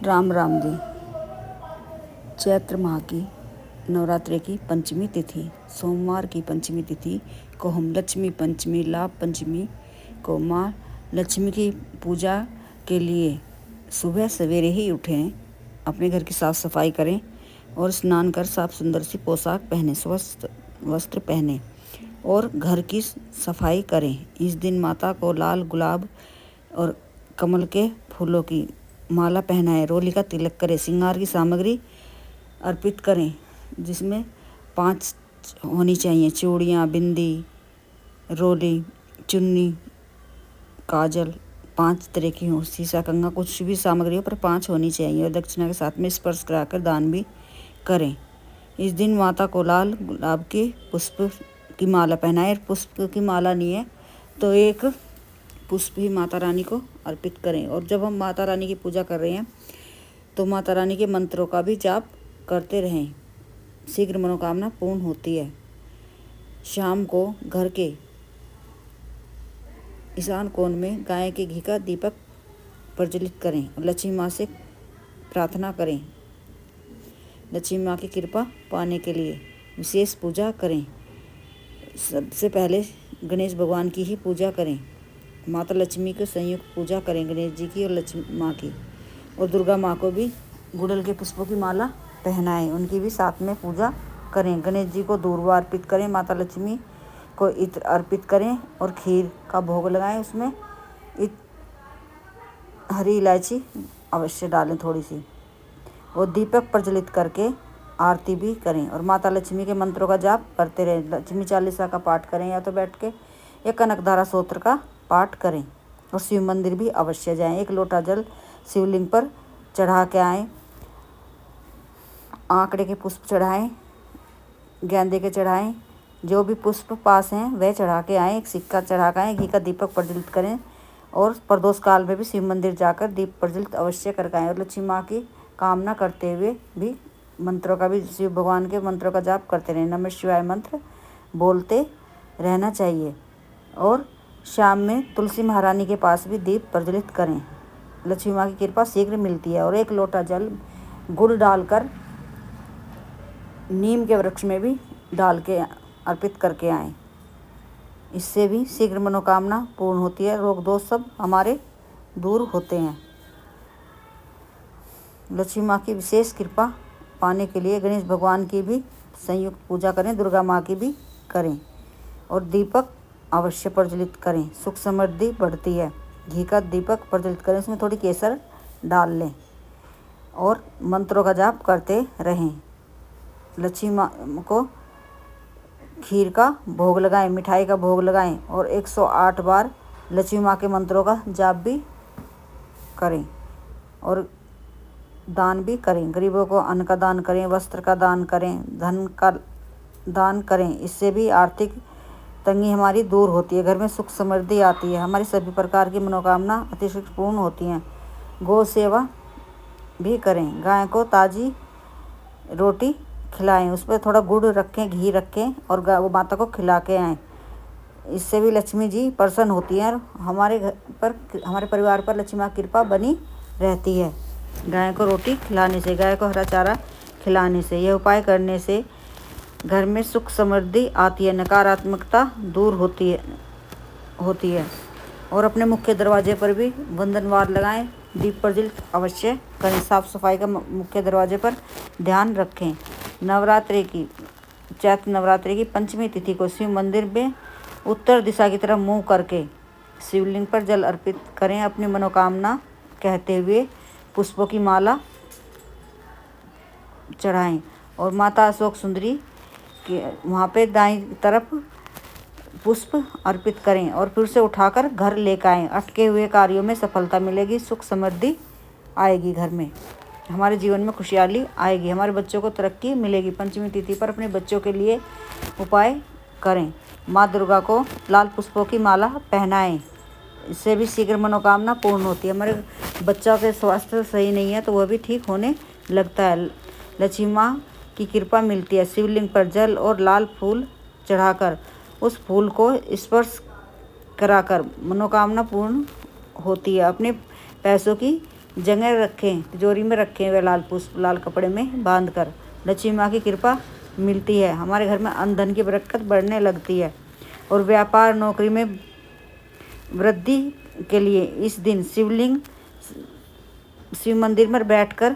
राम राम जी। चैत्र माह की नवरात्रि की पंचमी तिथि, सोमवार की पंचमी तिथि को हम लक्ष्मी पंचमी, लाभ पंचमी को माँ लक्ष्मी की पूजा के लिए सुबह सवेरे ही उठें, अपने घर की साफ सफाई करें और स्नान कर साफ सुंदर सी पोशाक पहने, स्वस्थ वस्त्र पहने और घर की सफाई करें। इस दिन माता को लाल गुलाब और कमल के फूलों की माला पहनाएं, रोली का तिलक करें, श्रृंगार की सामग्री अर्पित करें जिसमें 5 होनी चाहिए: चूड़ियाँ, बिंदी, रोली, चुन्नी, काजल 5 तरह की हो, शीशा, कंघा, कुछ भी सामग्री हो पर 5 होनी चाहिए और दक्षिणा के साथ में स्पर्श कराकर दान भी करें। इस दिन माता को लाल गुलाब के पुष्प की माला पहनाएं। पुष्प की माला नहीं है तो एक पुष्प ही माता रानी को अर्पित करें। और जब हम माता रानी की पूजा कर रहे हैं तो माता रानी के मंत्रों का भी जाप करते रहें, शीघ्र मनोकामना पूर्ण होती है। शाम को घर के ईशान कोण में गाय के घी का दीपक प्रज्वलित करें और लक्ष्मी माँ से प्रार्थना करें। लक्ष्मी माँ की कृपा पाने के लिए विशेष पूजा करें। सबसे पहले गणेश भगवान की ही पूजा करें। माता लक्ष्मी की संयुक्त पूजा करें, गणेश जी की और लक्ष्मी माँ की, और दुर्गा माँ को भी गुड़हल के पुष्पों की माला पहनाएं, उनकी भी साथ में पूजा करें। गणेश जी को दूर्वा अर्पित करें, माता लक्ष्मी को इत्र अर्पित करें और खीर का भोग लगाएं। उसमें हरी इलायची अवश्य डालें थोड़ी सी, और दीपक प्रज्वलित करके आरती भी करें और माता लक्ष्मी के मंत्रों का जाप करते रहें। लक्ष्मी चालीसा का पाठ करें या तो बैठ के, या कनकधारा स्तोत्र का पाठ करें और शिव मंदिर भी अवश्य जाएं। 1 लोटा जल शिवलिंग पर चढ़ा के आएँ। आंकड़े के पुष्प चढ़ाएं, गेंदे के चढ़ाएं, जो भी पुष्प पास हैं वह चढ़ा के आएँ। 1 सिक्का चढ़ा के आएँ, घी का दीपक प्रज्वलित करें और प्रदोष काल में भी शिव मंदिर जाकर दीप प्रज्वलित अवश्य करके आएँ। और लक्ष्मी माँ की कामना करते हुए भी मंत्रों का भी, शिव भगवान के मंत्रों का जाप करते रहें। नमः शिवाय मंत्र बोलते रहना चाहिए। और शाम में तुलसी महारानी के पास भी दीप प्रज्वलित करें, लक्ष्मी माँ की कृपा शीघ्र मिलती है। और 1 लोटा जल गुड़ डालकर नीम के वृक्ष में भी डाल के अर्पित करके आएँ। इससे भी शीघ्र मनोकामना पूर्ण होती है, रोग दोष सब हमारे दूर होते हैं। लक्ष्मी माँ की विशेष कृपा पाने के लिए गणेश भगवान की भी संयुक्त पूजा करें, दुर्गा माँ की भी करें और दीपक अवश्य प्रज्वलित करें। सुख समृद्धि बढ़ती है। घी का दीपक प्रज्वलित करें, उसमें थोड़ी केसर डाल लें और मंत्रों का जाप करते रहें। लक्ष्मी माँ को खीर का भोग लगाएं, मिठाई का भोग लगाएं और 108 बार लक्ष्मी माँ के मंत्रों का जाप भी करें और दान भी करें। गरीबों को अन्न का दान करें, वस्त्र का दान करें, धन का दान करें। इससे भी आर्थिक तंगी हमारी दूर होती है, घर में सुख समृद्धि आती है, हमारी सभी प्रकार की मनोकामना अतिशीघ्र पूर्ण होती हैं। गौ सेवा भी करें, गाय को ताज़ी रोटी खिलाएं, उस पर थोड़ा गुड़ रखें, घी रखें और वो माता को खिला के आएँ। इससे भी लक्ष्मी जी प्रसन्न होती हैं और हमारे घर पर, हमारे परिवार पर लक्ष्मी माँ की कृपा बनी रहती है। गाय को रोटी खिलाने से, गाय को हरा चारा खिलाने से, यह उपाय करने से घर में सुख समृद्धि आती है, नकारात्मकता दूर होती है। और अपने मुख्य दरवाजे पर भी वंदनवार लगाएं, दीप प्रज्वलित अवश्य करें, साफ सफाई का मुख्य दरवाजे पर ध्यान रखें। चैत्र नवरात्रि की पंचमी तिथि को शिव मंदिर में उत्तर दिशा की तरफ मुँह करके शिवलिंग पर जल अर्पित करें, अपनी मनोकामना कहते हुए पुष्पों की माला चढ़ाएं और माता अशोक सुंदरी के वहाँ पे दाईं तरफ पुष्प अर्पित करें और फिर से उठाकर घर लेकर आएँ। अटके हुए कार्यों में सफलता मिलेगी, सुख समृद्धि आएगी, घर में हमारे जीवन में खुशहाली आएगी, हमारे बच्चों को तरक्की मिलेगी। पंचमी तिथि पर अपने बच्चों के लिए उपाय करें। माँ दुर्गा को लाल पुष्पों की माला पहनाएं, इससे भी शीघ्र मनोकामना पूर्ण होती है। हमारे बच्चों के स्वास्थ्य सही नहीं है तो वह भी ठीक होने लगता है। लक्ष्मी माँ की कृपा मिलती है। शिवलिंग पर जल और लाल फूल चढ़ाकर उस फूल को स्पर्श कराकर मनोकामना पूर्ण होती है। अपने पैसों की जगह रखें, तिजोरी में रखें वे लाल पुष्प लाल कपड़े में बांध कर। लक्ष्मी माँ की कृपा मिलती है, हमारे घर में अन्न धन की बरकत बढ़ने लगती है और व्यापार नौकरी में वृद्धि के लिए इस दिन शिव मंदिर में बैठकर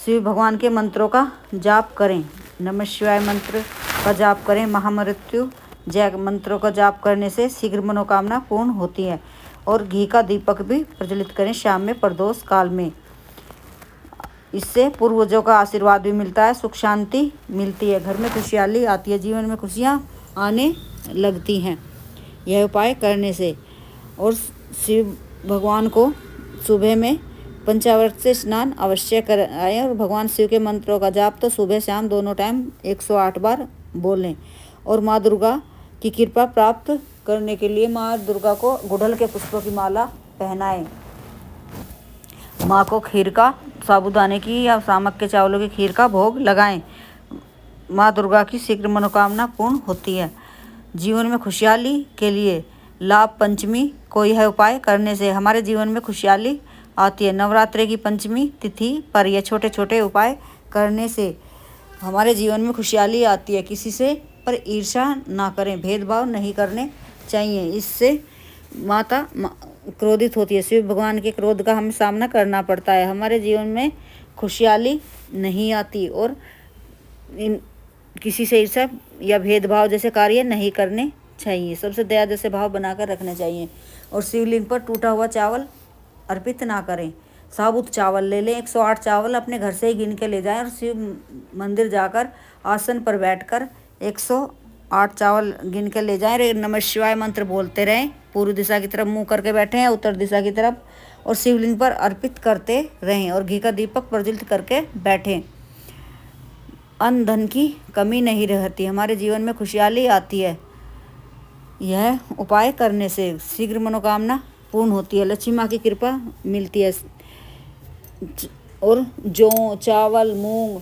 शिव भगवान के मंत्रों का जाप करें। नमः शिवाय मंत्र का जाप करें। महामृत्यु जय मंत्रों का जाप करने से शीघ्र मनोकामना पूर्ण होती है। और घी का दीपक भी प्रज्वलित करें शाम में प्रदोष काल में। इससे पूर्वजों का आशीर्वाद भी मिलता है, सुख शांति मिलती है, घर में खुशहाली आती है, जीवन में खुशियाँ आने लगती हैं यह उपाय करने से। और शिव भगवान को सुबह में पंचामृत से स्नान अवश्य कराएं और भगवान शिव के मंत्रों का जाप तो सुबह शाम दोनों टाइम 108 बार बोलें। और माँ दुर्गा की कृपा प्राप्त करने के लिए माँ दुर्गा को गुड़हल के पुष्पों की माला पहनाएं। माँ को खीर का, साबूदाने की या सामक के चावलों की खीर का भोग लगाएं। माँ दुर्गा की शीघ्र मनोकामना पूर्ण होती है। जीवन में खुशहाली के लिए लाभ पंचमी को यह उपाय करने से हमारे जीवन में खुशहाली आती है। नवरात्रि की पंचमी तिथि पर यह छोटे छोटे उपाय करने से हमारे जीवन में खुशहाली आती है। किसी से पर ईर्ष्या ना करें, भेदभाव नहीं करने चाहिए, इससे माता क्रोधित होती है। शिव भगवान के क्रोध का हमें सामना करना पड़ता है, हमारे जीवन में खुशहाली नहीं आती। और किसी से ईर्ष्या या भेदभाव जैसे कार्य नहीं करने चाहिए, सबसे दया जैसे भाव बनाकर रखने चाहिए। और शिवलिंग पर टूटा हुआ चावल अर्पित ना करें, साबुत चावल ले लें। 108 चावल अपने घर से ही गिन के ले जाएं और शिव मंदिर जाकर आसन पर बैठकर 108 चावल गिन के ले जाएं। नमः शिवाय मंत्र बोलते रहें, पूर्व दिशा की तरफ मुंह करके बैठें या उत्तर दिशा की तरफ, और शिवलिंग पर अर्पित करते रहें और घी का दीपक प्रज्वलित करके बैठें। अन्न धन की कमी नहीं रहती, हमारे जीवन में खुशहाली आती है। यह उपाय करने से शीघ्र मनोकामना पूर्ण होती है, लक्ष्मी माँ की कृपा मिलती है। और जौ, चावल, मूंग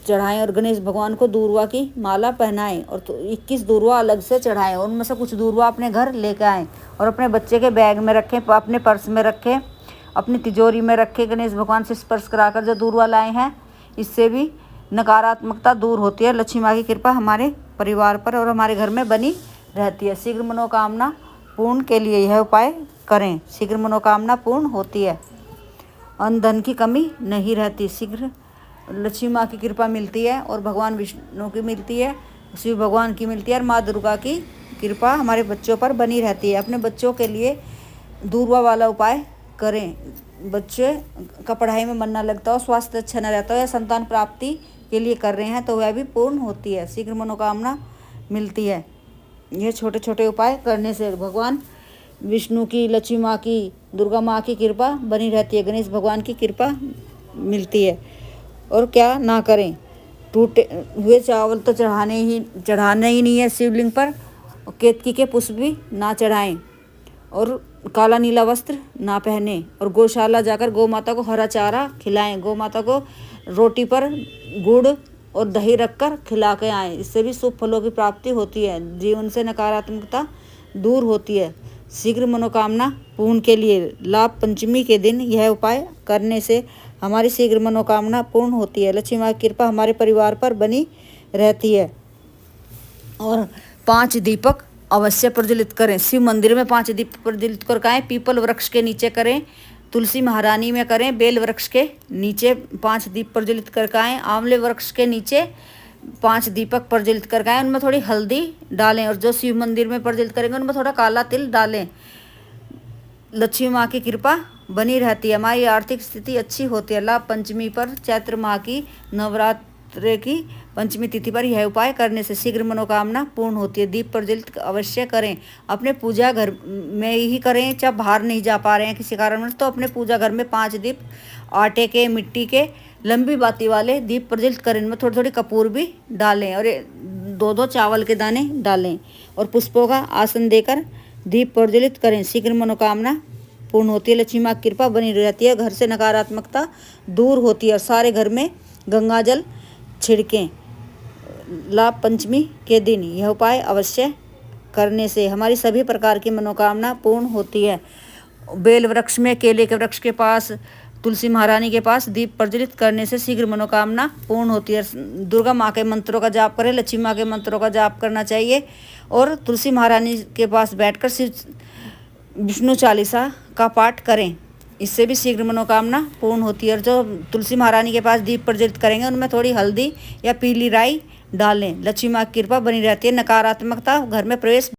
चढ़ाएं और गणेश भगवान को दूर्वा की माला पहनाएं और 21 दूर्वा अलग से चढ़ाएं। उनमें से कुछ दूर्वा अपने घर लेकर आएं और अपने बच्चे के बैग में रखें, अपने पर्स में रखें, अपनी तिजोरी में रखें। गणेश भगवान से स्पर्श कराकर जो दूर्वा लाए हैं, इससे भी नकारात्मकता दूर होती है। लक्ष्मी माँ की कृपा हमारे परिवार पर और हमारे घर में बनी रहती है। शीघ्र मनोकामना पूर्ण के लिए यह उपाय करें, शीघ्र मनोकामना पूर्ण होती है। अन्न धन की कमी नहीं रहती, शीघ्र लक्ष्मी माँ की कृपा मिलती है और भगवान विष्णु की मिलती है, शिव भगवान की मिलती है और माँ दुर्गा की कृपा हमारे बच्चों पर बनी रहती है। अपने बच्चों के लिए दूर्वा वाला उपाय करें। बच्चे का पढ़ाई में मन न लगता हो, स्वास्थ्य अच्छा न रहता हो या संतान प्राप्ति के लिए कर रहे हैं तो वह भी पूर्ण होती है, शीघ्र मनोकामना मिलती है। यह छोटे छोटे उपाय करने से भगवान विष्णु की, लक्ष्मी माँ की, दुर्गा माँ की कृपा बनी रहती है, गणेश भगवान की कृपा मिलती है। और क्या ना करें, टूटे हुए चावल तो चढ़ाने ही नहीं है शिवलिंग पर। और केतकी के पुष्प भी ना चढ़ाएं और काला नीला वस्त्र ना पहने और गौशाला जाकर गौ माता को हरा चारा खिलाएं। गौ माता को रोटी पर गुड़ और दही रखकर खिला के आएँ, इससे भी शुभ फलों की प्राप्ति होती है, जीवन से नकारात्मकता दूर होती है। शीघ्र मनोकामना पूर्ण के लिए लाभ पंचमी के दिन यह उपाय करने से हमारी शीघ्र मनोकामना पूर्ण होती है। लक्ष्मी माँ की कृपा हमारे परिवार पर बनी रहती है। और 5 दीपक अवश्य प्रज्वलित करें। शिव मंदिर में 5 दीपक प्रज्वलित कर आएँ। पीपल वृक्ष के नीचे करें, तुलसी महारानी में करें, बेल वृक्ष के नीचे 5 दीप प्रज्वलित कर आएँ, आंवले वृक्ष के नीचे 5 दीपक प्रज्वलित कर आएँ। उनमें थोड़ी हल्दी डालें और जो शिव मंदिर में प्रज्वलित करेंगे उनमें थोड़ा काला तिल डालें। लक्ष्मी माँ की कृपा बनी रहती है, हमारी आर्थिक स्थिति अच्छी होती है। लाभ पंचमी पर चैत्र माह की नवरात्र की पंचमी तिथि पर यह उपाय करने से शीघ्र मनोकामना पूर्ण होती है। दीप प्रज्वलित अवश्य करें, अपने पूजा घर में ही करें, चाहे बाहर नहीं जा पा रहे हैं किसी कारणवश तो अपने पूजा घर में 5 दीप आटे के, मिट्टी के, लंबी बाती वाले दीप प्रज्वलित करें। इनमें थोड़ी थोड़ी कपूर भी डालें और 2-2 चावल के दाने डालें और पुष्पों का आसन देकर दीप प्रज्वलित करें। शीघ्र मनोकामना पूर्ण होती है, लक्ष्मी माँ की कृपा बनी रहती है, घर से नकारात्मकता दूर होती है और सारे घर में गंगा जल छिड़कें। लाभ पंचमी के दिन यह उपाय अवश्य करने से हमारी सभी प्रकार की मनोकामना पूर्ण होती है। बेल वृक्ष में, केले के वृक्ष के पास, तुलसी महारानी के पास दीप प्रज्वलित करने से शीघ्र मनोकामना पूर्ण होती है। दुर्गा माँ के मंत्रों का जाप करें, लक्ष्मी माँ के मंत्रों का जाप करना चाहिए और तुलसी महारानी के पास बैठकर शिव विष्णु चालीसा का पाठ करें, इससे भी शीघ्र मनोकामना पूर्ण होती है। और जो तुलसी महारानी के पास दीप प्रज्वलित करेंगे उनमें थोड़ी हल्दी या पीली राई डालें। लक्ष्मी माँ की कृपा बनी रहती है, नकारात्मकता घर में प्रवेश